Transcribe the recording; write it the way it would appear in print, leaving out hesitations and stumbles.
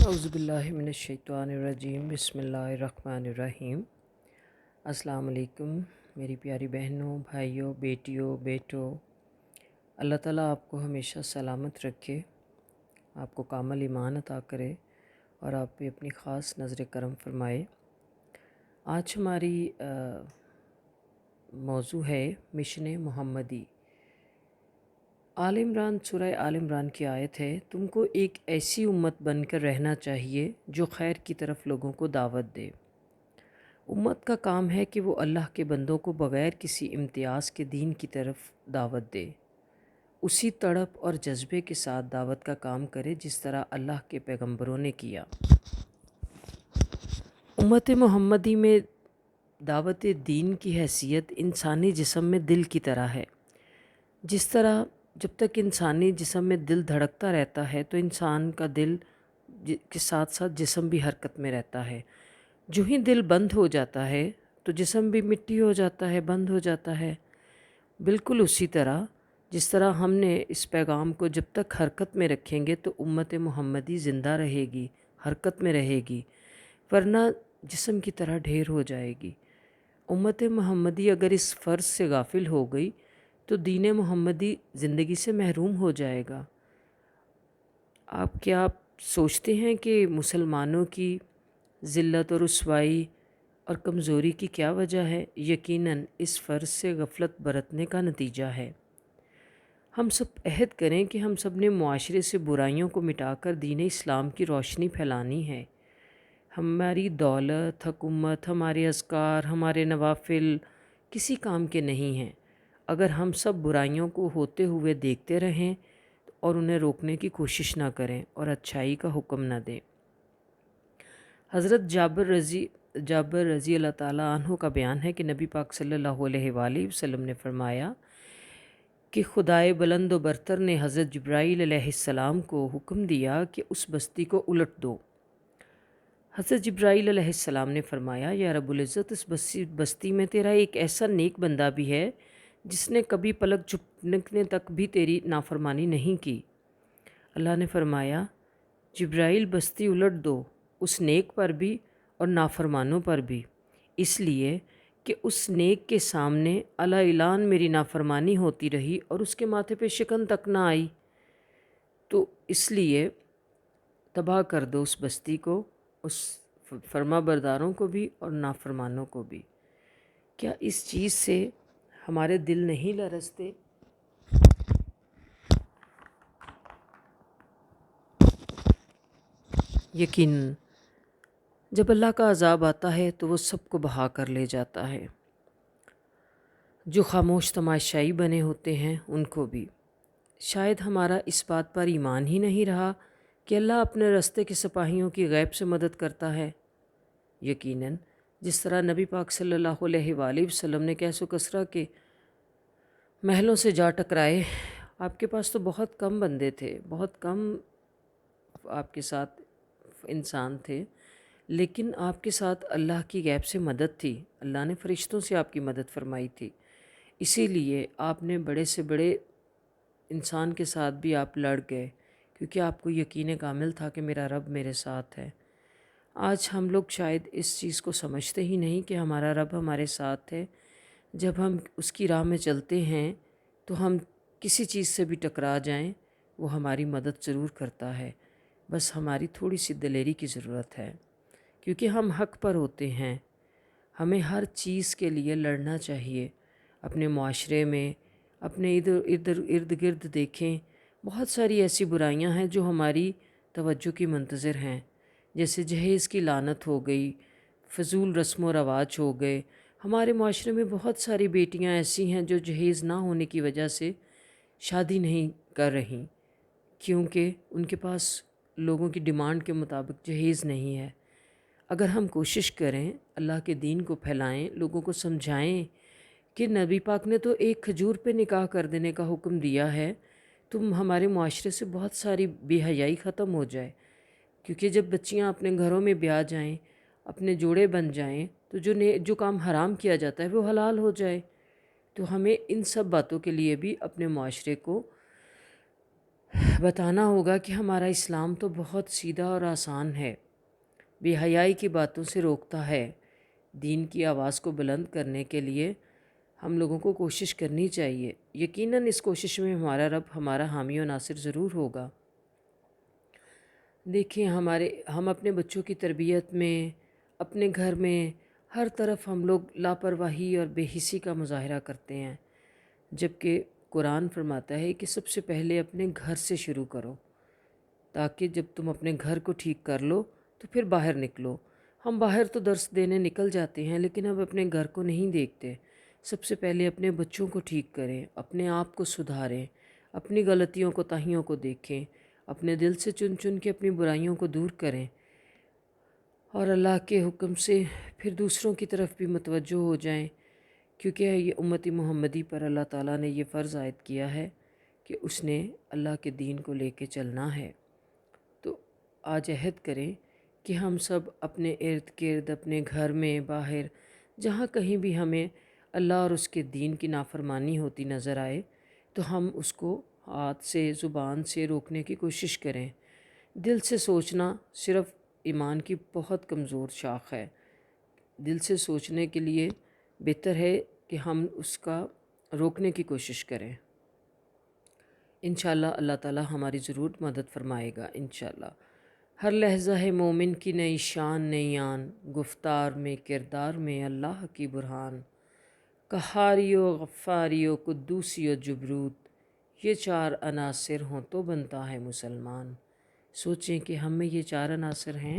औज़ुबिल्लाहि मिनश्शैतानिर्रजीम बिस्मिल्लाहिर्रहमानिर्रहीम। अस्सलाम वालेकुम मेरी प्यारी बहनों, भाइयों, बेटियों, बेटों। अल्लाह ताला आपको हमेशा सलामत रखे, आपको कामिल ईमान अता करे और आप पे अपनी ख़ास नज़र करम फरमाए। आज हमारी मौजू है मिशन मोहम्मदी। आल इमरान सूरह आल इमरान की आयत है, तुमको एक ऐसी उम्मत बनकर रहना चाहिए जो खैर की तरफ लोगों को दावत दे। उम्मत का काम है कि वो अल्लाह के बंदों को बग़ैर किसी इम्तियाज़ के दीन की तरफ दावत दे, उसी तड़प और जज्बे के साथ दावत का काम करे जिस तरह अल्लाह के पैगंबरों ने किया। उम्मत मोहम्मदी में दावत दीन की हैसियत इंसानी जिस्म में दिल की तरह है। जिस तरह जब तक इंसानी जिस्म में दिल धड़कता रहता है तो इंसान का दिल के साथ साथ जिस्म भी हरकत में रहता है। जो ही दिल बंद हो जाता है तो जिस्म भी मिट्टी हो जाता है, बंद हो जाता है। बिल्कुल उसी तरह जिस तरह हमने इस पैगाम को जब तक हरकत में रखेंगे तो उम्मत मोहम्मदी ज़िंदा रहेगी, हरकत में रहेगी, वरना जिस्म की तरह ढेर हो जाएगी। उम्मत मोहम्मदी अगर इस फ़र्ज़ से गाफिल हो गई तो दीन मोहम्मदी ज़िंदगी से महरूम हो जाएगा। आप क्या सोचते हैं कि मुसलमानों की ज़िल्लत और रुसवाई और कमज़ोरी की क्या वजह है? यकीनन इस फ़र्ज़ से गफलत बरतने का नतीजा है। हम सब अहद करें कि हम सब ने मुआशरे से बुराइयों को मिटाकर दीन इस्लाम की रोशनी फैलानी है। हमारी दौलत, हुकूमत, हमारे अज़कार, हमारे नवाफिल किसी काम के नहीं हैं अगर हम सब बुराइयों को होते हुए देखते रहें और उन्हें रोकने की कोशिश ना करें और अच्छाई का हुक्म ना दें। हज़रत जाबर रज़ी अल्लाह ताला अन्हु का बयान है कि नबी पाक सल्लल्लाहु अलैहि वसल्लम ने फरमाया कि खुदाए बुलंद व बरतर ने हज़रत जिब्राईल अलैहिस्सलाम को हुक्म दिया कि उस बस्ती को उलट दो। हज़रत जिब्राईल अलैहिस्सलाम ने फरमाया, या रब्बुल इज़्ज़त, इस बस्ती में तेरा एक ऐसा नेक बंदा भी है जिसने कभी पलक झपकने तक भी तेरी नाफरमानी नहीं की। अल्लाह ने फरमाया, जिब्राईल बस्ती उलट दो, उस नेक पर भी और नाफरमानों पर भी, इसलिए कि उस नेक के सामने अला इलान मेरी नाफरमानी होती रही और उसके माथे पे शिकन तक ना आई, तो इसलिए तबाह कर दो उस बस्ती को, उस फर्मा बरदारों को भी और नाफरमानों को भी। क्या इस चीज़ से हमारे दिल नहीं लरसते? यकीन जब अल्लाह का अज़ाब आता है तो वो सबको बहा कर ले जाता है, जो खामोश तमाशाई बने होते हैं उनको भी। शायद हमारा इस बात पर ईमान ही नहीं रहा कि अल्लाह अपने रास्ते के सिपाहियों की गैब से मदद करता है। यकीनन जिस तरह नबी पाक सल्लल्लाहु अलैहि वसल्लम ने कैसो कसरा के महलों से जा टकराए, आपके पास तो बहुत कम बंदे थे, बहुत कम आपके साथ इंसान थे, लेकिन आपके साथ अल्लाह की गैब से मदद थी। अल्लाह ने फ़रिश्तों से आपकी मदद फरमाई थी, इसीलिए आपने बड़े से बड़े इंसान के साथ भी आप लड़ गए, क्योंकि आपको यकीन कामिल था कि मेरा रब मेरे साथ है। आज हम लोग शायद इस चीज़ को समझते ही नहीं कि हमारा रब हमारे साथ है। जब हम उसकी राह में चलते हैं तो हम किसी चीज़ से भी टकरा जाएं, वो हमारी मदद ज़रूर करता है। बस हमारी थोड़ी सी दिलेरी की ज़रूरत है, क्योंकि हम हक़ पर होते हैं। हमें हर चीज़ के लिए लड़ना चाहिए। अपने मुआशरे में, अपने इर्द गिर्द देखें, बहुत सारी ऐसी बुराइयां हैं जो हमारी तवज्जो की मुंतज़िर हैं। जैसे जहेज़ की लानत हो गई, फ़जूल रस्म व रवाज हो गए। हमारे मुआशरे में बहुत सारी बेटियां ऐसी हैं जो जहेज़ ना होने की वजह से शादी नहीं कर रही, क्योंकि उनके पास लोगों की डिमांड के मुताबिक जहेज़ नहीं है। अगर हम कोशिश करें, अल्लाह के दीन को फैलाएं, लोगों को समझाएं कि नबी पाक ने तो एक खजूर पे निकाह कर देने का हुक्म दिया है, तो हमारे मुआशरे से बहुत सारी बेहयाई ख़त्म हो जाए। क्योंकि जब बच्चियां अपने घरों में ब्याह जाएं, अपने जोड़े बन जाएं, तो जो काम हराम किया जाता है वो हलाल हो जाए। तो हमें इन सब बातों के लिए भी अपने मुआशरे को بتانا ہوگا کہ ہمارا اسلام تو بہت سیدھا اور آسان ہے، بے حیائی کی باتوں سے روکتا ہے۔ دین کی آواز کو بلند کرنے کے لیے ہم لوگوں کو کوشش کرنی چاہیے۔ یقیناً اس کوشش میں ہمارا رب ہمارا حامی و ناصر ضرور ہوگا۔ دیکھیں، ہم اپنے بچوں کی تربیت میں، اپنے گھر میں، ہر طرف ہم لوگ لاپرواہی اور بے حسی کا مظاہرہ کرتے ہیں، جبکہ قرآن فرماتا ہے کہ سب سے پہلے اپنے گھر سے شروع کرو، تاکہ جب تم اپنے گھر کو ٹھیک کر لو تو پھر باہر نکلو۔ ہم باہر تو درس دینے نکل جاتے ہیں، لیکن اب اپنے گھر کو نہیں دیکھتے۔ سب سے پہلے اپنے بچوں کو ٹھیک کریں، اپنے آپ کو سدھاریں، اپنی غلطیوں کوتاہیوں کو دیکھیں، اپنے دل سے چن چن کے اپنی برائیوں کو دور کریں، اور اللہ کے حکم سے پھر دوسروں کی طرف بھی متوجہ ہو جائیں، کیونکہ یہ امتی محمدی پر اللہ تعالیٰ نے یہ فرض عائد کیا ہے کہ اس نے اللہ کے دین کو لے کے چلنا ہے۔ تو آج عہد کریں کہ ہم سب اپنے ارد گرد، اپنے گھر میں، باہر، جہاں کہیں بھی ہمیں اللہ اور اس کے دین کی نافرمانی ہوتی نظر آئے تو ہم اس کو ہاتھ سے، زبان سے روکنے کی کوشش کریں۔ دل سے سوچنا صرف ایمان کی بہت کمزور شاخ ہے۔ دل سے سوچنے کے لیے بہتر ہے کہ ہم اس کا روکنے کی کوشش کریں۔ انشاءاللہ اللہ تعالیٰ ہماری ضرور مدد فرمائے گا انشاءاللہ۔ ہر لحظہ ہے مومن کی نئی شان نئی آن، گفتار میں کردار میں اللہ کی برہان۔ قہاری و غفاری و قدوسی و جبروت، یہ چار عناصر ہوں تو بنتا ہے مسلمان۔ سوچیں کہ ہم میں یہ چار عناصر ہیں۔